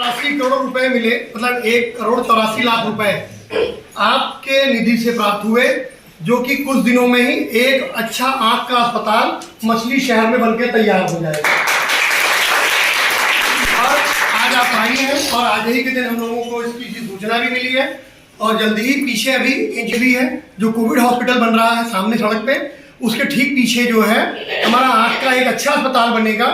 84 करोड़ रुपए मिले, मतलब 1,84,00,000 रुपए आपके निधि से प्राप्त हुए, जो कि कुछ दिनों में ही एक अच्छा आंख का अस्पताल मछली शहर में बनकर तैयार हो जाएगा। और आज आप आई हैं और आज ही के दिन हम लोगों को इसकी सूचना भी मिली है और जल्दी ही पीछे अभी इंजरी है जो कोविड हॉस्पिटल बन रहा है सामने सड़क पे, उसके ठीक पीछे जो है हमारा आंख का एक अच्छा अस्पताल बनेगा,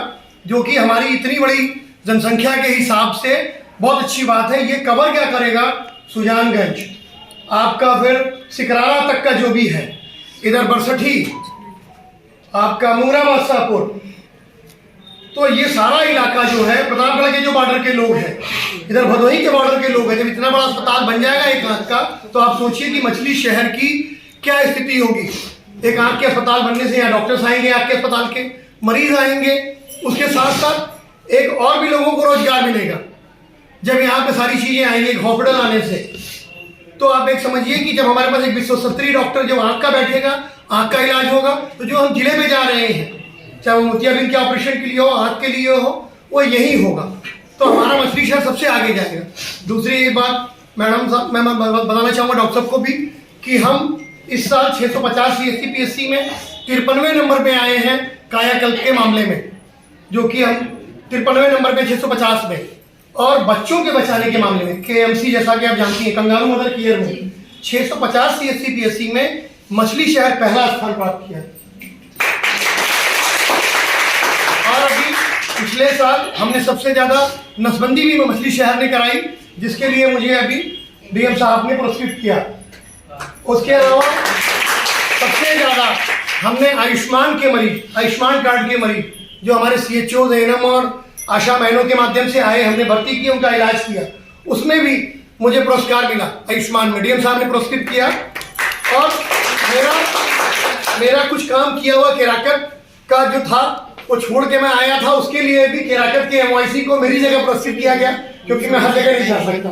जो कि हमारी इतनी बड़ी जनसंख्या के हिसाब से बहुत अच्छी बात है। ये कवर क्या करेगा, सुजानगंज आपका, फिर सिकरारा तक का जो भी है, इधर बरसठी आपका, मुंगरा बादशाहपुर, तो ये सारा इलाका जो है प्रतापगढ़ के जो बॉर्डर के लोग हैं, इधर भदोही के बॉर्डर के लोग हैं। जब इतना बड़ा अस्पताल बन जाएगा एक आंख का, तो आप सोचिए कि मछली शहर की क्या स्थिति होगी। एक आंख के अस्पताल बनने से यहाँ डॉक्टर्स आएंगे, आंख के अस्पताल के मरीज आएंगे, उसके साथ साथ एक और भी लोगों को रोजगार मिलेगा जब यहाँ पे सारी चीजें आएंगी एक हॉस्पिटल आने से। तो आप एक समझिए कि जब हमारे पास एक विश्वस्तरीय डॉक्टर जब आंख का बैठेगा, आंख का इलाज होगा, तो जो हम जिले में जा रहे हैं, चाहे वो मोतियाबिंद के ऑपरेशन के लिए हो, आंख के लिए हो, वो यही होगा। तो हमारा मछली शहर सबसे आगे जाएगा। दूसरी एक बात मैडम साहब, मैं बताना चाहूँगा डॉक्टर साहब को भी कि हम इस साल 650 CSC PSC में 53वें नंबर पे आए हैं कायाकल्प के मामले में, जो कि हम 53वें नंबर पे 650 में, और बच्चों के बचाने के मामले में KMC, जैसा कि आप जानती हैं, कंगारू मदर केयर में 650 CSC PSC में मछली शहर पहला स्थान प्राप्त किया। और अभी पिछले साल हमने सबसे ज्यादा नसबंदी भी मछली शहर ने कराई, जिसके लिए मुझे अभी DM साहब ने पुरस्कृत किया। उसके अलावा सबसे ज्यादा हमने आयुष्मान के मरीज, आयुष्मान कार्ड के मरीज जो हमारे CHO, ANM और आशा बहनों के माध्यम से आए, हमने भर्ती किया, उनका इलाज किया, उसमें भी मुझे पुरस्कार मिला आयुष्मान में, DM साहब ने पुरस्कृत किया। और मेरा कुछ काम किया हुआ केराकत का जो था वो छोड़ के मैं आया था, उसके लिए भी केराकत के MYC को मेरी जगह पुरस्कृत किया गया, क्योंकि मैं हर जगह नहीं जा सकता,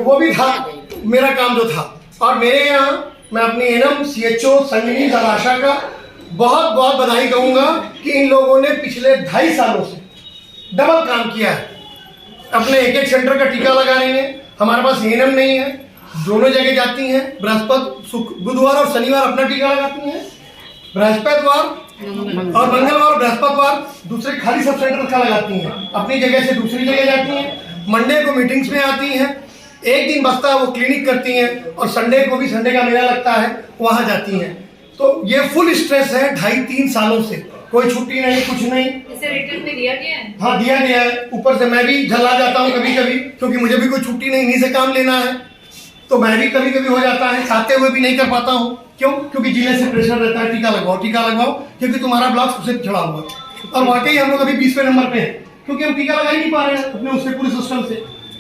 वो भी था मेरा काम जो था। और मेरे यहाँ मैं अपनी ANM, CHO, संगिनी और आशा का बहुत बहुत बधाई कहूँगा कि इन लोगों ने पिछले 2.5 सालों से डबल काम किया है। अपने एक सेंटर का टीका लगा रही हैं, हमारे पास ANM नहीं है, दोनों जगह जाती हैं, बृहस्पति बुधवार और शनिवार अपना टीका लगाती हैं, बृहस्पतिवार और मंगलवार बृहस्पतिवार दूसरे खाली सब सेंटर का लगाती हैं, अपनी जगह से दूसरी जगह जाती हैं, मंडे को मीटिंग्स में आती हैं, एक दिन बचता है वो क्लिनिक करती हैं, और संडे को भी, संडे का मेला लगता है, वहाँ जाती हैं। तो ये फुल स्ट्रेस है 2.5-3 सालों से, कोई छुट्टी नहीं, कुछ नहीं। इसे रिटर्न में दिया गया है? हाँ दिया गया है। ऊपर से मैं भी झल्ला जाता हूँ कभी कभी, क्योंकि मुझे भी कोई छुट्टी नहीं, इन्हीं से काम लेना है, तो मैं भी कभी कभी हो जाता है, चाहते हुए भी नहीं कर पाता हूँ। क्यों? क्योंकि जिले से प्रेशर रहता है, टीका लगवाओ, क्योंकि तुम्हारा ब्लॉक सबसे चढ़ा हुआ है। और वाकई हम लोग अभी 20वें नंबर पे हैं, क्योंकि हम टीका लगा ही नहीं पा रहे हैं अपने उससे पूरे सिस्टम से।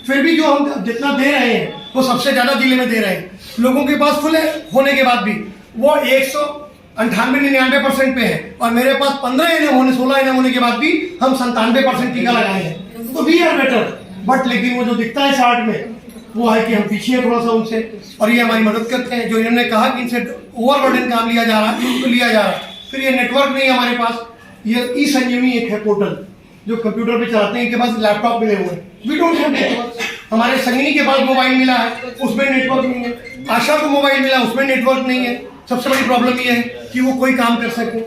फिर भी जो हम जितना दे रहे हैं वो सबसे ज्यादा जिले में दे रहे हैं। लोगों के पास फुल होने के बाद भी वो 198-99% पे है, और मेरे पास 15 ANM होने, 16 ANM होने के बाद भी हम 97% टीका लगाए हैं। तो वी आर बेटर, बट लेकिन वो जो दिखता है चार्ट में वो है कि हम पीछे हैं थोड़ा सा उनसे, और ये हमारी मदद करते हैं। जो इन्होंने कहा कि इनसे ओवरबर्डन काम लिया जा रहा है, तो लिया जा रहा है। फिर ये नेटवर्क नहीं है हमारे पास, ये e-संजीवनी एक है पोर्टल जो कंप्यूटर पे चलाते हैं, इनके पास लैपटॉप मिले हुए हैं, वी डोंट हैव नेटवर्क। हमारे संगिनी के पास मोबाइल मिला है, उसमें नेटवर्क नहीं है, आशा को मोबाइल मिला, उसमें नेटवर्क नहीं है। सबसे बड़ी प्रॉब्लम ये है कि वो कोई काम कर सके।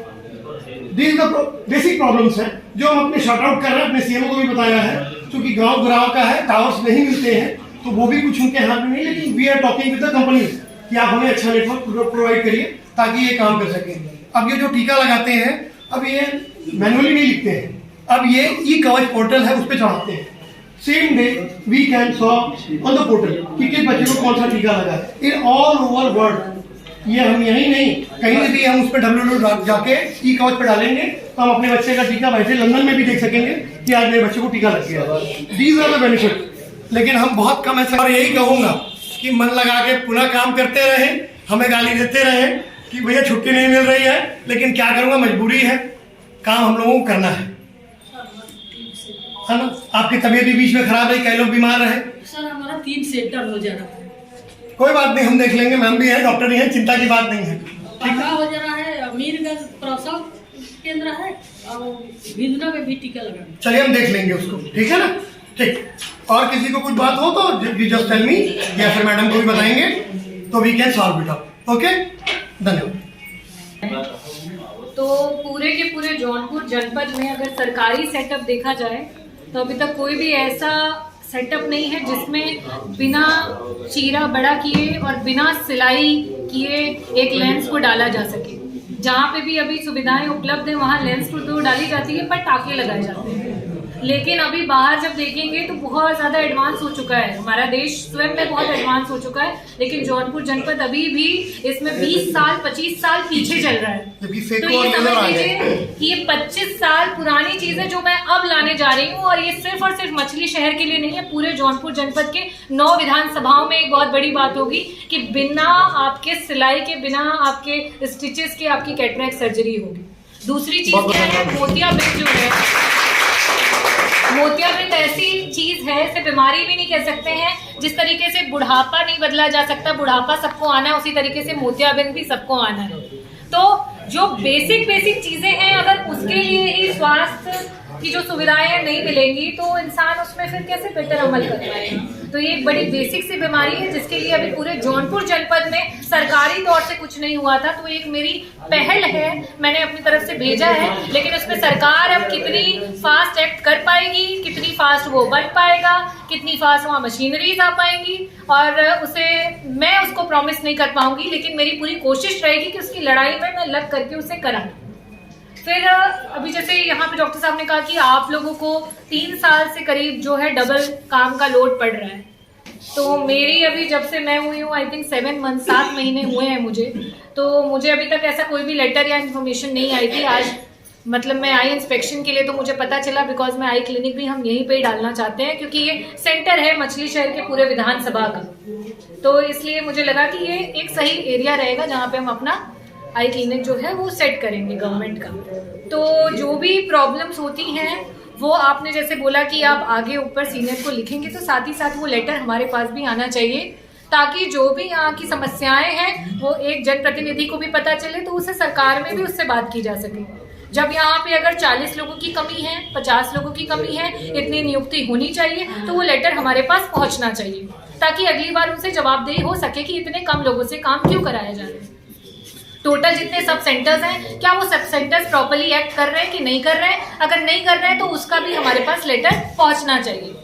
दीज द बेसिक प्रॉब्लम्स हैं जो हम अपने शॉर्ट आउट कर रहे हैं, अपने CMO को भी बताया है, क्योंकि गांव का है, टावर्स नहीं मिलते हैं, तो वो भी कुछ उनके हाथ में नहीं, लेकिन we are talking with the company कि आप हमें अच्छा नेटवर्क प्रोवाइड करिए ताकि ये काम कर सकें। अब ये जो टीका लगाते हैं, अब ये मैनुअली नहीं लिखते हैं, अब ये ई-कवच पोर्टल है, उस पर चढ़ाते हैं। Same day we can saw on the portal कि किस बच्चे को कौन सा टीका लगा है इन ऑल ओवर वर्ल्ड। ये हम यही नहीं, कहीं भी हम उस पर www जाके ई-कवच पे डालेंगे, तो हम अपने बच्चे का टीका वैसे लंदन में भी देख सकेंगे कि आज मेरे बच्चे को टीका लग गया। These are the benefit. लेकिन हम बहुत कम ऐसा, और यही कहूंगा कि मन लगा के पुनः काम करते रहे, हमें गाली देते रहे कि भैया छुट्टी नहीं मिल रही है, लेकिन क्या करूंगा, मजबूरी है, काम हम लोगों को करना है ना। आपकी तबीयत भी बीच में खराब रही, कई लोग बीमार रहे। सर हमारा 3 सेंटर हो जा रहा है। कोई बात नहीं, हम देख लेंगे, मैम भी है, डॉक्टर भी है, चिंता की बात नहीं है। हो जा रहा है, अमीरगंज प्रसव केंद्र है, और विधना में भी टीका लगाना। चलिए हम देख लेंगे उसको, ठीक है ना। ठीक। और किसी को कुछ बात हो तो जस्ट टेल मी, या फिर मैडम को भी बताएंगे तो we can solve it up. Okay, धन्यवाद। तो पूरे के पूरे जौनपुर जनपद में अगर सरकारी सेटअप देखा जाए तो अभी तक कोई भी ऐसा सेटअप नहीं है जिसमें बिना चीरा बड़ा किए और बिना सिलाई किए एक लेंस को डाला जा सके। जहाँ पे भी अभी सुविधाएं उपलब्ध है वहाँ लेंस को तो डाली जाती है, पर टाके लगाए जाते हैं। लेकिन अभी बाहर जब देखेंगे तो बहुत ज़्यादा एडवांस हो चुका है, हमारा देश स्वयं में बहुत एडवांस हो चुका है, लेकिन जौनपुर जनपद अभी भी इसमें 20 साल 25 साल पीछे चल रहा है। तो ये समझ लीजिए कि ये 25 साल पुरानी चीज़ें जो मैं अब लाने जा रही हूँ, और ये सिर्फ और सिर्फ मछली शहर के लिए नहीं है, पूरे जौनपुर जनपद के 9 विधानसभाओं में एक बहुत बड़ी बात होगी कि बिना आपके सिलाई के, बिना आपके स्टिचेस के आपकी कैटरेक्ट सर्जरी होगी। दूसरी चीज़ क्या है, मोतियाबिंद जो है, मोतियाबिंद ऐसी चीज है, इसे बीमारी भी नहीं कह सकते हैं। जिस तरीके से बुढ़ापा नहीं बदला जा सकता, बुढ़ापा सबको आना है, उसी तरीके से मोतियाबिंद भी सबको आना है। तो जो बेसिक चीजें हैं, अगर उसके लिए ही स्वास्थ्य की जो सुविधाएं नहीं मिलेंगी तो इंसान उसमें फिर कैसे बेहतर अमल कर पाएगा। तो ये एक बड़ी बेसिक सी बीमारी है जिसके लिए अभी पूरे जौनपुर जनपद में सरकारी तौर से कुछ नहीं हुआ था। तो एक मेरी पहल है, मैंने अपनी तरफ से भेजा है, लेकिन उसमें सरकार अब कितनी फास्ट एक्ट कर पाएगी, कितनी फास्ट वो बन पाएगा, कितनी फास्ट वहाँ मशीनरीज आ पाएंगी, और उसे मैं उसको प्रॉमिस नहीं कर पाऊंगी, लेकिन मेरी पूरी कोशिश रहेगी कि उसकी लड़ाई में मैं लग करके उसे कराऊं। फिर अभी जैसे यहाँ पे डॉक्टर साहब ने कहा कि आप लोगों को 3 साल से करीब जो है डबल काम का लोड पड़ रहा है। तो मेरी अभी जब से मैं हुई हूँ, आई थिंक 7 महीने हुए हैं मुझे, तो मुझे अभी तक ऐसा कोई भी लेटर या इन्फॉर्मेशन नहीं आई थी। आज मतलब मैं आई इंस्पेक्शन के लिए तो मुझे पता चला, बिकॉज मैं आई क्लिनिक भी हम यहीं पे ही डालना चाहते हैं, क्योंकि ये सेंटर है मछली शहर के पूरे विधानसभा का। तो इसलिए मुझे लगा कि ये एक सही एरिया रहेगा जहाँ पे हम अपना आई क्लिनिक जो है वो सेट करेंगे गवर्नमेंट का। तो जो भी प्रॉब्लम्स होती हैं वो आपने जैसे बोला कि आप आगे ऊपर सीनियर को लिखेंगे, तो साथ ही साथ वो लेटर हमारे पास भी आना चाहिए, ताकि जो भी यहाँ की समस्याएं हैं वो एक जनप्रतिनिधि को भी पता चले, तो उसे सरकार में भी उससे बात की जा सके। जब यहाँ पे अगर 40 लोगों की कमी है, 50 लोगों की कमी है, इतनी नियुक्ति होनी चाहिए, तो वो लेटर हमारे पास पहुँचना चाहिए, ताकि अगली बार उनसे जवाबदेही हो सके कि इतने कम लोगों से काम क्यों कराया जा रहा है। टोटल जितने सब सेंटर्स हैं, क्या वो सब सेंटर्स प्रॉपर्ली एक्ट कर रहे हैं कि नहीं कर रहे हैं? अगर नहीं कर रहे हैं तो उसका भी हमारे पास लेटर पहुंचना चाहिए।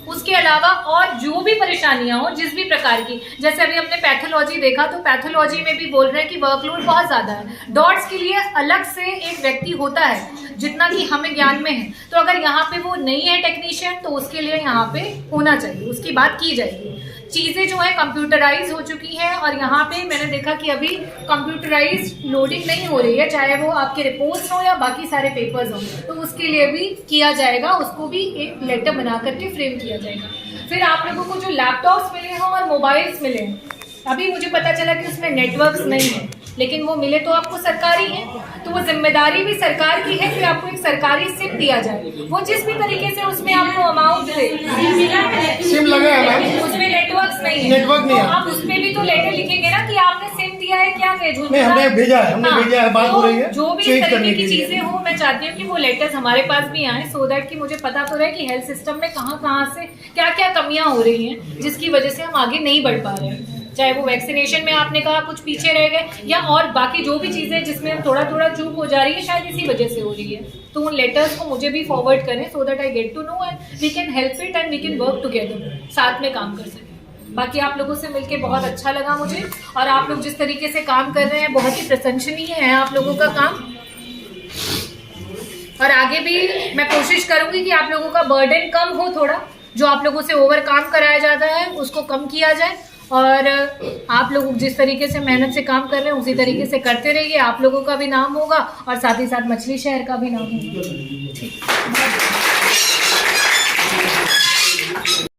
उसके अलावा और जो भी परेशानियां हो, जिस भी प्रकार की, जैसे अभी हमने पैथोलॉजी देखा, तो पैथोलॉजी में भी बोल रहे हैं कि वर्कलोड बहुत ज़्यादा है। डॉट्स के लिए अलग से एक व्यक्ति होता है, जितना कि हमें ज्ञान में है। तो अगर यहाँ पे वो नहीं है टेक्नीशियन, तो उसके लिए यहाँ पे होना चाहिए, उसकी बात की जाएगी। चीज़ें जो है कंप्यूटराइज हो चुकी हैं, और यहाँ पे मैंने देखा कि अभी कंप्यूटराइज लोडिंग नहीं हो रही है, चाहे वो आपके रिपोर्ट्स हो या बाकी सारे पेपर्स हो, तो उसके लिए भी किया जाएगा, उसको भी एक लेटर बना करके फ्रेम किया जाएगा। फिर आप लोगों को जो लैपटॉप्स मिले हैं और मोबाइल्स मिले हैं, अभी मुझे पता चला कि उसमें नेटवर्क्स नहीं है, लेकिन वो मिले तो आपको सरकारी है, तो वो जिम्मेदारी भी सरकार की है कि आपको एक सरकारी सिम दिया जाए। वो जिस भी तरीके से उसमें आपको अमाउंट दे, सिम लगा है, उसमें नेटवर्क्स नहीं है, नेटवर्क नहीं है, तो आप उसमें भी तो लेटर लिखेंगे ना कि आपने सिम दिया है, क्या नहीं, हमने भेजा है, बात हो रही है। जो भी इस तरीके की चीजें हो, मैं चाहती हूँ कि वो लेटर्स हमारे पास भी आए, सो दैट कि मुझे पता तो रहे कि हेल्थ सिस्टम में कहाँ से क्या क्या कमियां हो रही हैं, जिसकी वजह से हम आगे नहीं बढ़ पा रहे हैं। चाहे वो वैक्सीनेशन में आपने कहा कुछ पीछे रह गए, या और बाकी जो भी चीज़ें जिसमें हम थोड़ा चूक हो जा रही है, शायद इसी वजह से हो रही है। तो उन लेटर्स को मुझे भी फॉरवर्ड करें, so that I get to know and we can help it and we can work together, साथ में काम कर सकें। बाकी आप लोगों से मिलके बहुत अच्छा लगा मुझे, और आप लोग जिस तरीके से काम कर रहे हैं बहुत ही प्रशंसनीय है आप लोगों का काम। और आगे भी मैं कोशिश करूँगी कि आप लोगों का बर्डन कम हो, थोड़ा जो आप लोगों से ओवर काम कराया जाता है उसको कम किया जाए, और आप लोग जिस तरीके से मेहनत से काम कर रहे हैं उसी तरीके से करते रहिए। आप लोगों का भी नाम होगा और साथ ही साथ मछली शहर का भी नाम होगा। ठीक।